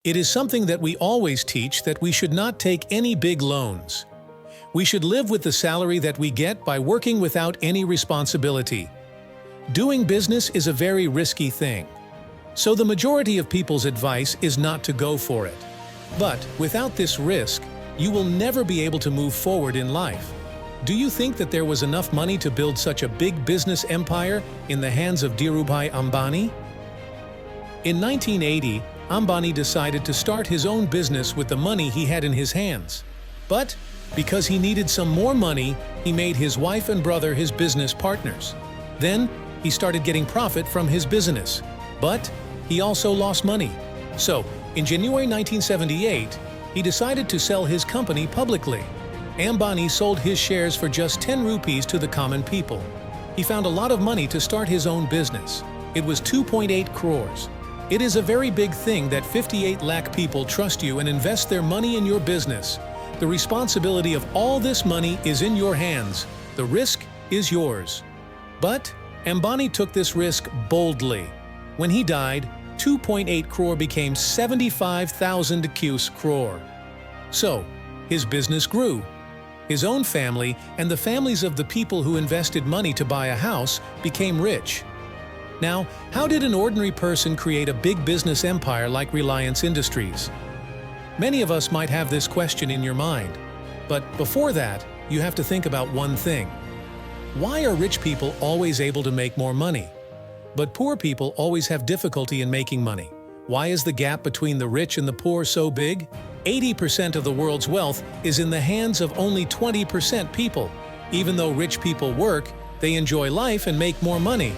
It is something that we always teach, that we should not take any big loans. We should live with the salary that we get by working without any responsibility. Doing business is a very risky thing. So the majority of people's advice is not to go for it. But without this risk, you will never be able to move forward in life. Do you think that there was enough money to build such a big business empire in the hands of Dhirubhai Ambani? In 1980, Ambani decided to start his own business with the money he had in his hands. But because he needed some more money, he made his wife and brother his business partners. Then he started getting profit from his business. But he also lost money. So, in January 1978, he decided to sell his company publicly. Ambani sold his shares for just 10 rupees to the common people. He found a lot of money to start his own business. It was 2.8 crores. It is a very big thing that 58 lakh people trust you and invest their money in your business. The responsibility of all this money is in your hands. The risk is yours. But Ambani took this risk boldly. When he died, 2.8 crore became 75,000 crore. So, his business grew. His own family and the families of the people who invested money to buy a house became rich. Now, how did an ordinary person create a big business empire like Reliance Industries? Many of us might have this question in your mind. But before that, you have to think about one thing. Why are rich people always able to make more money, but poor people always have difficulty in making money? Why is the gap between the rich and the poor so big? 80% of the world's wealth is in the hands of only 20% people. Even though rich people work, they enjoy life and make more money.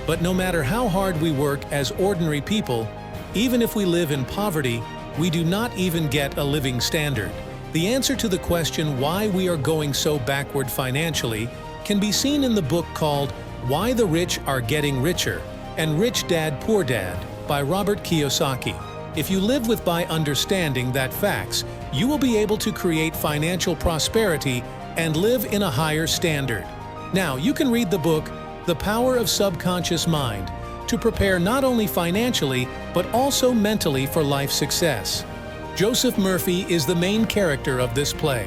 But no matter how hard we work as ordinary people, even if we live in poverty, we do not even get a living standard. The answer to the question why we are going so backward financially can be seen in the book called Why the Rich Are Getting Richer and Rich Dad Poor Dad by Robert Kiyosaki. If you live by understanding that facts, you will be able to create financial prosperity and live in a higher standard. Now, you can read the book The Power of Subconscious Mind to prepare not only financially but also mentally for life success. Joseph Murphy is the main character of this play.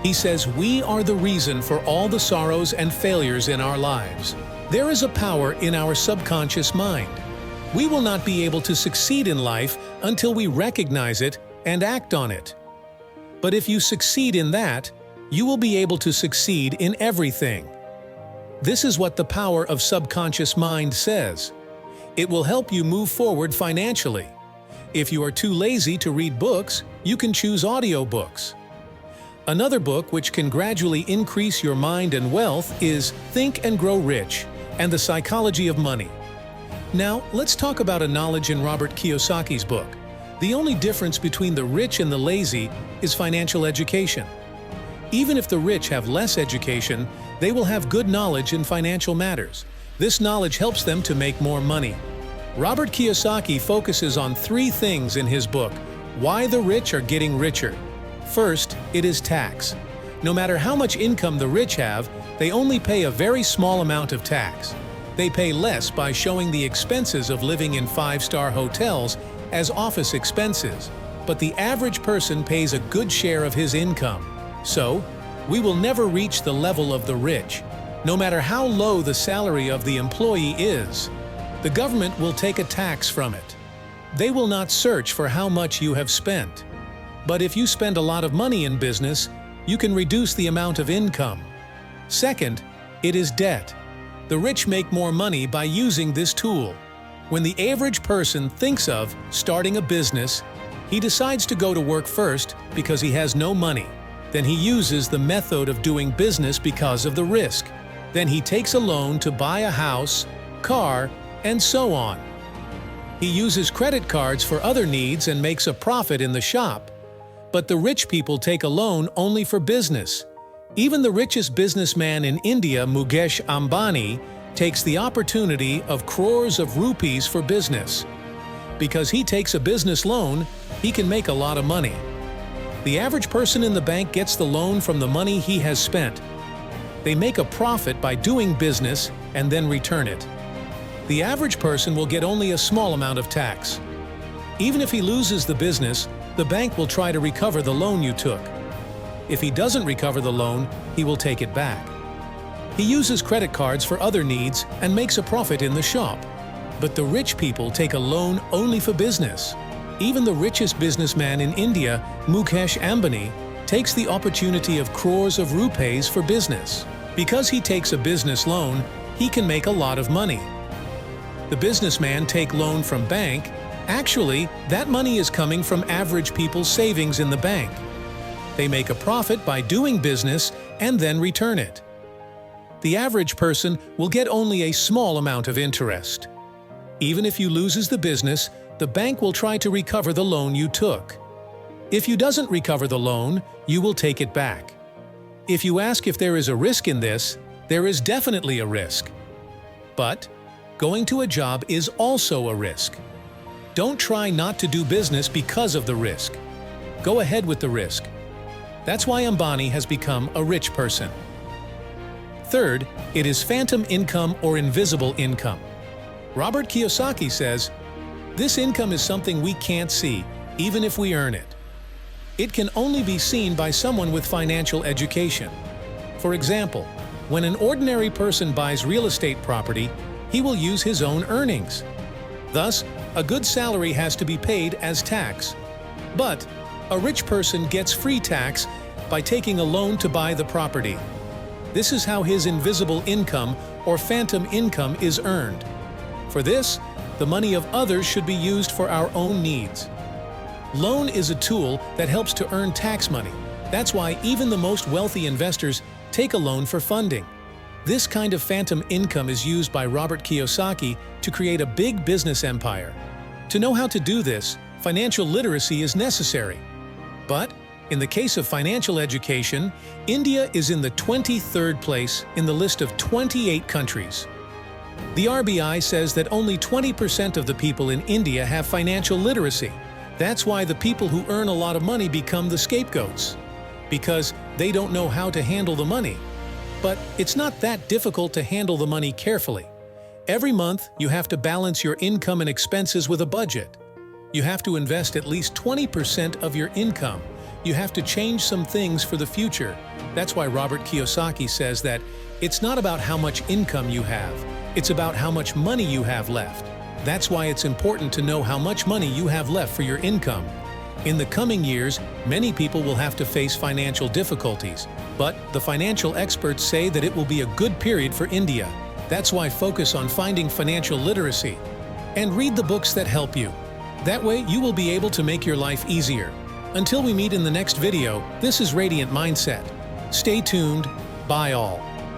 He says we are the reason for all the sorrows and failures in our lives. There is a power in our subconscious mind. We will not be able to succeed in life until we recognize it and act on it. But if you succeed in that, you will be able to succeed in everything. This is what the power of subconscious mind says. It will help you move forward financially. If you are too lazy to read books, you can choose audiobooks. Another book which can gradually increase your mind and wealth is Think and Grow Rich and the Psychology of Money. Now, let's talk about a knowledge in Robert Kiyosaki's book. The only difference between the rich and the lazy is financial education. Even if the rich have less education, they will have good knowledge in financial matters. This knowledge helps them to make more money. Robert Kiyosaki focuses on 3 things in his book, Why the Rich Are Getting Richer. First, it is tax. No matter how much income the rich have, they only pay a very small amount of tax. They pay less by showing the expenses of living in 5-star hotels as office expenses, but the average person pays a good share of his income. So, we will never reach the level of the rich. No matter how low the salary of the employee is, the government will take a tax from it. They will not search for how much you have spent. But if you spend a lot of money in business, you can reduce the amount of income. Second, it is debt. The rich make more money by using this tool. When the average person thinks of starting a business, he decides to go to work first because he has no money. Then he uses the method of doing business because of the risk. Then he takes a loan to buy a house, car, and so on. He uses credit cards for other needs and makes a profit in the shop. But the rich people take a loan only for business. Even the richest businessman in India, Mukesh Ambani, takes the opportunity of crores of rupees for business. Because he takes a business loan, he can make a lot of money. The average person in the bank gets the loan from the money he has spent. They make a profit by doing business and then return it. The average person will get only a small amount of tax. Even if he loses the business, the bank will try to recover the loan you took. If he doesn't recover the loan, he will take it back. He uses credit cards for other needs and makes a profit in the shop. But the rich people take a loan only for business. Even the richest businessman in India, Mukesh Ambani, takes the opportunity of crores of rupees for business. Because he takes a business loan, he can make a lot of money. The businessman take loan from bank. Actually, that money is coming from average people's savings in the bank. They make a profit by doing business and then return it. The average person will get only a small amount of interest. Even if you loses the business, the bank will try to recover the loan you took. If you doesn't recover the loan, you will take it back. If you ask if there is a risk in this, there is definitely a risk. But going to a job is also a risk. Don't try not to do business because of the risk. Go ahead with the risk. That's why Ambani has become a rich person. Third, it is phantom income or invisible income. Robert Kiyosaki says, "This income is something we can't see, even if we earn it. It can only be seen by someone with financial education. For example, when an ordinary person buys real estate property, he will use his own earnings. Thus, a good salary has to be paid as tax. But a rich person gets free tax by taking a loan to buy the property. This is how his invisible income or phantom income is earned. For this, the money of others should be used for our own needs. Loan is a tool that helps to earn tax money. That's why even the most wealthy investors take a loan for funding. This kind of phantom income is used by Robert Kiyosaki to create a big business empire. To know how to do this, financial literacy is necessary. But in the case of financial education, India is in the 23rd place in the list of 28 countries. The RBI says that only 20% of the people in India have financial literacy. That's why the people who earn a lot of money become the scapegoats, because they don't know how to handle the money. But it's not that difficult to handle the money carefully. Every month, you have to balance your income and expenses with a budget. You have to invest at least 20% of your income. You have to change some things for the future. That's why Robert Kiyosaki says that it's not about how much income you have. It's about how much money you have left. That's why it's important to know how much money you have left for your income. In the coming years, many people will have to face financial difficulties, but the financial experts say that it will be a good period for India. That's why focus on finding financial literacy and read the books that help you. That way, you will be able to make your life easier. Until we meet in the next video, this is Radiant Mindset. Stay tuned. Bye all.